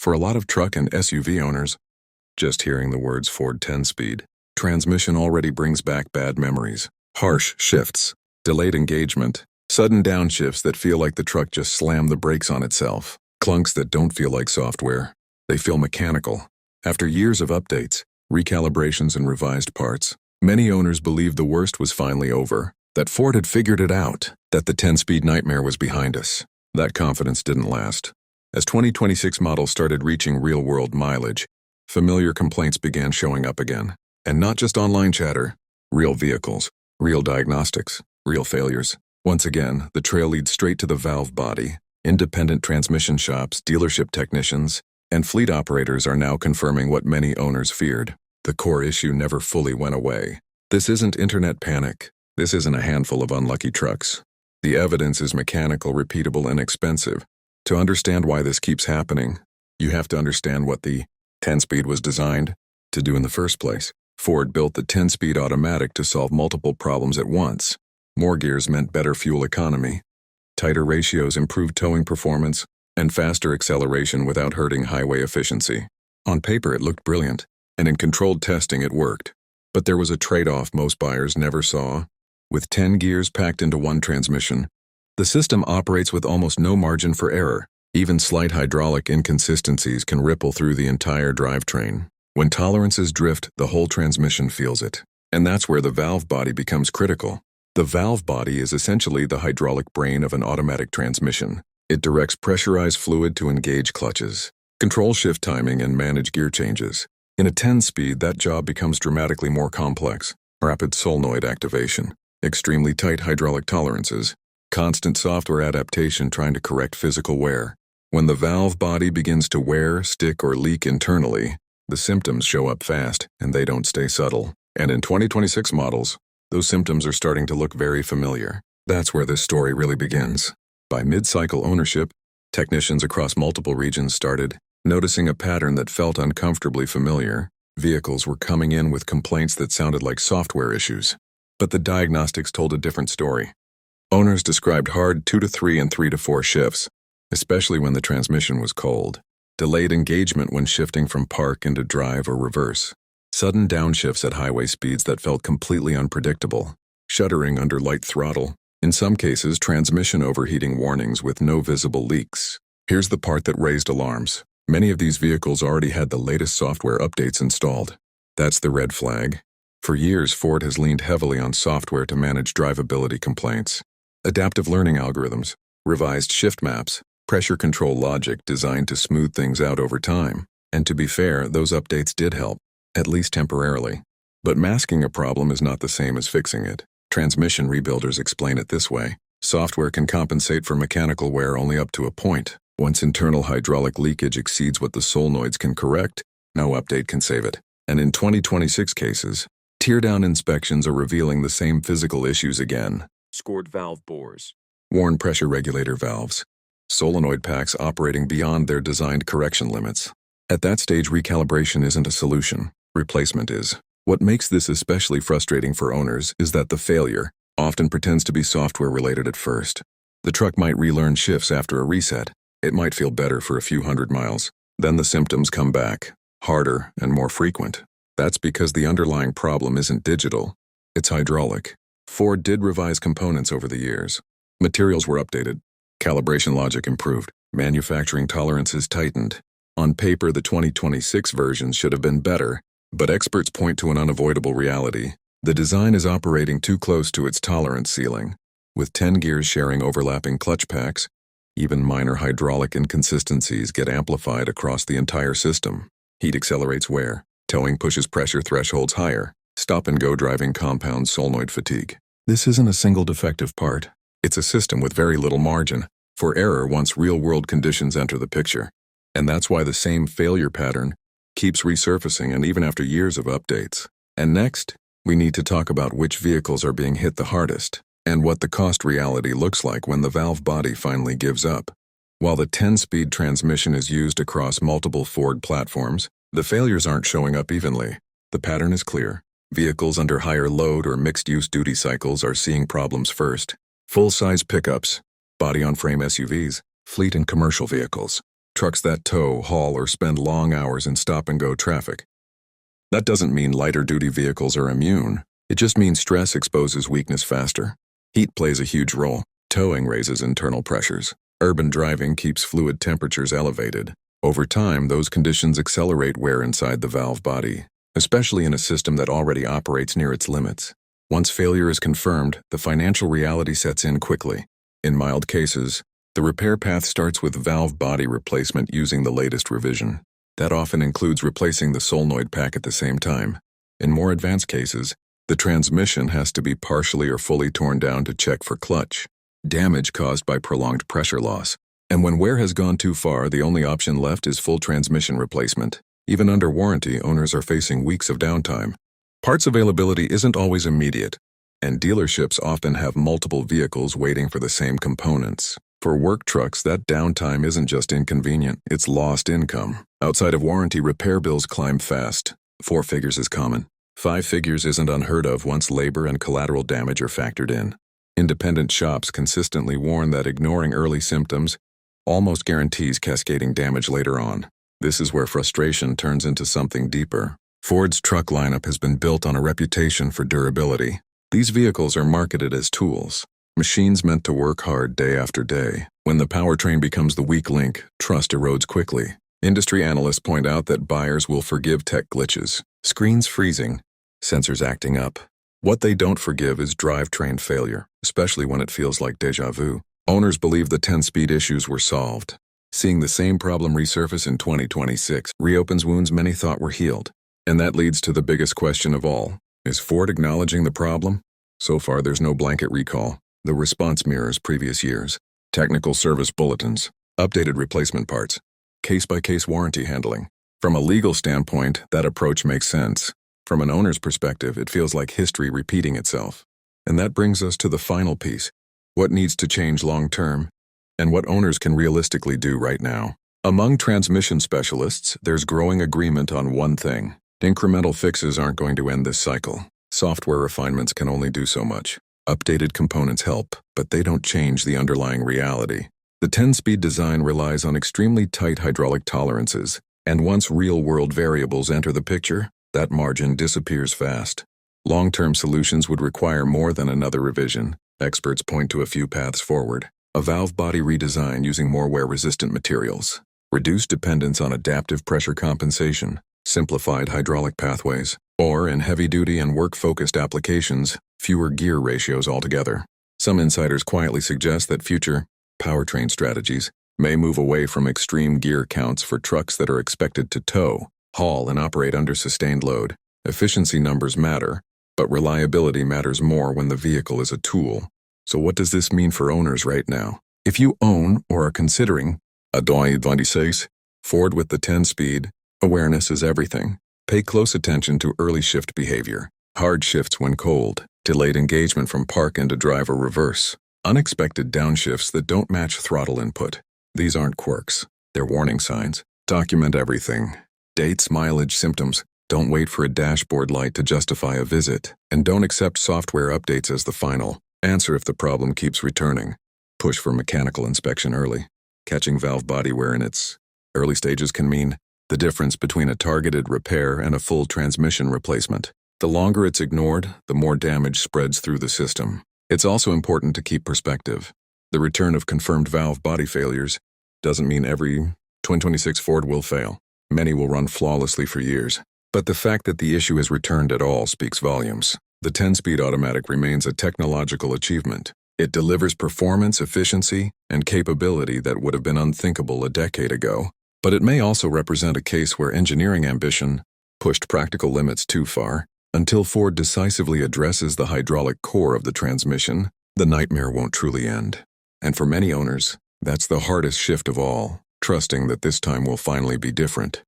For a lot of truck and SUV owners, just hearing the words Ford 10-speed transmission already brings back bad memories. Harsh shifts, delayed engagement, sudden downshifts that feel like the truck just slammed the brakes on itself, clunks that don't feel like software. They feel mechanical. After years of updates, recalibrations, and revised parts, many owners believed the worst was finally over, that Ford had figured it out, that the 10-speed nightmare was behind us. That confidence didn't last. As 2026 models started reaching real-world mileage, familiar complaints began showing up again. And not just online chatter, real vehicles, real diagnostics, real failures. Once again, the trail leads straight to the valve body. Independent transmission shops, dealership technicians, and fleet operators are now confirming what many owners feared. The core issue never fully went away. This isn't internet panic. This isn't a handful of unlucky trucks. The evidence is mechanical, repeatable, and expensive. To understand why this keeps happening, you have to understand what the 10-speed was designed to do in the first place. Ford built the 10-speed automatic to solve multiple problems at once. More gears meant better fuel economy. Tighter ratios improved towing performance, and faster acceleration without hurting highway efficiency. On paper it looked brilliant, and in controlled testing it worked. But there was a trade-off most buyers never saw. With 10 gears packed into one transmission, the system operates with almost no margin for error. Even slight hydraulic inconsistencies can ripple through the entire drivetrain. When tolerances drift, the whole transmission feels it. And that's where the valve body becomes critical. The valve body is essentially the hydraulic brain of an automatic transmission. It directs pressurized fluid to engage clutches, control shift timing, and manage gear changes. In a 10-speed, that job becomes dramatically more complex. Rapid solenoid activation, extremely tight hydraulic tolerances, constant software adaptation trying to correct physical wear. When the valve body begins to wear, stick, or leak internally, the symptoms show up fast, and they don't stay subtle. And in 2026 models, those symptoms are starting to look very familiar. That's where this story really begins. By mid-cycle ownership, technicians across multiple regions started noticing a pattern that felt uncomfortably familiar. Vehicles were coming in with complaints that sounded like software issues. But the diagnostics told a different story. Owners described hard 2 to 3 and 3 to 4 shifts, especially when the transmission was cold. Delayed engagement when shifting from park into drive or reverse. Sudden downshifts at highway speeds that felt completely unpredictable. Shuddering under light throttle. In some cases, transmission overheating warnings with no visible leaks. Here's the part that raised alarms. Many of these vehicles already had the latest software updates installed. That's the red flag. For years, Ford has leaned heavily on software to manage drivability complaints. Adaptive learning algorithms, revised shift maps, pressure control logic designed to smooth things out over time. And to be fair, those updates did help, at least temporarily. But masking a problem is not the same as fixing it. Transmission rebuilders explain it this way. Software can compensate for mechanical wear only up to a point. Once internal hydraulic leakage exceeds what the solenoids can correct, no update can save it. And in 2026 cases, teardown inspections are revealing the same physical issues again. Scored valve bores. Worn pressure regulator valves. Solenoid packs operating beyond their designed correction limits. At that stage, recalibration isn't a solution. Replacement is. What makes this especially frustrating for owners is that the failure often pretends to be software-related at first. The truck might relearn shifts after a reset. It might feel better for a few hundred miles. Then the symptoms come back, harder and more frequent. That's because the underlying problem isn't digital. It's hydraulic. Ford did revise components over the years. Materials were updated. Calibration logic improved. Manufacturing tolerances tightened. On paper, the 2026 versions should have been better, but experts point to an unavoidable reality. The design is operating too close to its tolerance ceiling. With 10 gears sharing overlapping clutch packs, even minor hydraulic inconsistencies get amplified across the entire system. Heat accelerates wear. Towing pushes pressure thresholds higher. Stop-and-go driving compounds solenoid fatigue. This isn't a single defective part. It's a system with very little margin for error once real-world conditions enter the picture. And that's why the same failure pattern keeps resurfacing, and even after years of updates. And next, we need to talk about which vehicles are being hit the hardest, and what the cost reality looks like when the valve body finally gives up. While the 10-speed transmission is used across multiple Ford platforms, the failures aren't showing up evenly. The pattern is clear. Vehicles under higher load or mixed-use duty cycles are seeing problems first. Full-size pickups, body-on-frame SUVs, fleet and commercial vehicles. trucks that tow, haul, or spend long hours in stop-and-go traffic. That doesn't mean lighter-duty vehicles are immune. It just means stress exposes weakness faster. Heat plays a huge role. Towing raises internal pressures. Urban driving keeps fluid temperatures elevated. Over time, those conditions accelerate wear inside the valve body, especially in a system that already operates near its limits. Once failure is confirmed, the financial reality sets in quickly. In mild cases, the repair path starts with valve body replacement using the latest revision. That often includes replacing the solenoid pack at the same time. In more advanced cases, the transmission has to be partially or fully torn down to check for clutch damage caused by prolonged pressure loss. And when wear has gone too far, the only option left is full transmission replacement. Even under warranty, owners are facing weeks of downtime. Parts availability isn't always immediate, and dealerships often have multiple vehicles waiting for the same components. For work trucks, that downtime isn't just inconvenient, it's lost income. Outside of warranty, repair bills climb fast. 4 figures is common. 5 figures isn't unheard of once labor and collateral damage are factored in. Independent shops consistently warn that ignoring early symptoms almost guarantees cascading damage later on. This is where frustration turns into something deeper. Ford's truck lineup has been built on a reputation for durability. These vehicles are marketed as tools, machines meant to work hard day after day. When the powertrain becomes the weak link, trust erodes quickly. Industry analysts point out that buyers will forgive tech glitches, screens freezing, sensors acting up. What they don't forgive is drivetrain failure, especially when it feels like déjà vu. Owners believe the 10-speed issues were solved. Seeing the same problem resurface in 2026 reopens wounds many thought were healed. And that leads to the biggest question of all. Is Ford acknowledging the problem? So far, there's no blanket recall. The response mirrors previous years. Technical service bulletins, updated replacement parts, case-by-case warranty handling. From a legal standpoint, that approach makes sense. From an owner's perspective, it feels like history repeating itself. And that brings us to the final piece. What needs to change long-term, and what owners can realistically do right now. Among transmission specialists, there's growing agreement on one thing. Incremental fixes aren't going to end this cycle. Software refinements can only do so much. Updated components help, but they don't change the underlying reality. The 10-speed design relies on extremely tight hydraulic tolerances, and once real-world variables enter the picture, that margin disappears fast. Long-term solutions would require more than another revision. Experts point to a few paths forward. A valve body redesign using more wear-resistant materials. Reduced dependence on adaptive pressure compensation. Simplified hydraulic pathways. Or, in heavy-duty and work-focused applications, fewer gear ratios altogether. Some insiders quietly suggest that future powertrain strategies may move away from extreme gear counts for trucks that are expected to tow, haul, and operate under sustained load. Efficiency numbers matter, but reliability matters more when the vehicle is a tool. So what does this mean for owners right now? If you own or are considering a 2026 Ford with the 10-speed, awareness is everything. Pay close attention to early shift behavior, hard shifts when cold, delayed engagement from park into drive or reverse, unexpected downshifts that don't match throttle input. These aren't quirks, they're warning signs. Document everything. Dates, mileage, symptoms. Don't wait for a dashboard light to justify a visit, and don't accept software updates as the final answer if the problem keeps returning. Push for mechanical inspection early. Catching valve body wear in its early stages can mean the difference between a targeted repair and a full transmission replacement. The longer it's ignored, the more damage spreads through the system. It's also important to keep perspective. The return of confirmed valve body failures doesn't mean every 2026 Ford will fail. Many will run flawlessly for years. But the fact that the issue is returned at all speaks volumes. The 10-speed automatic remains a technological achievement. It delivers performance, efficiency, and capability that would have been unthinkable a decade ago. But it may also represent a case where engineering ambition pushed practical limits too far. Until Ford decisively addresses the hydraulic core of the transmission, the nightmare won't truly end. And for many owners, that's the hardest shift of all, trusting that this time will finally be different.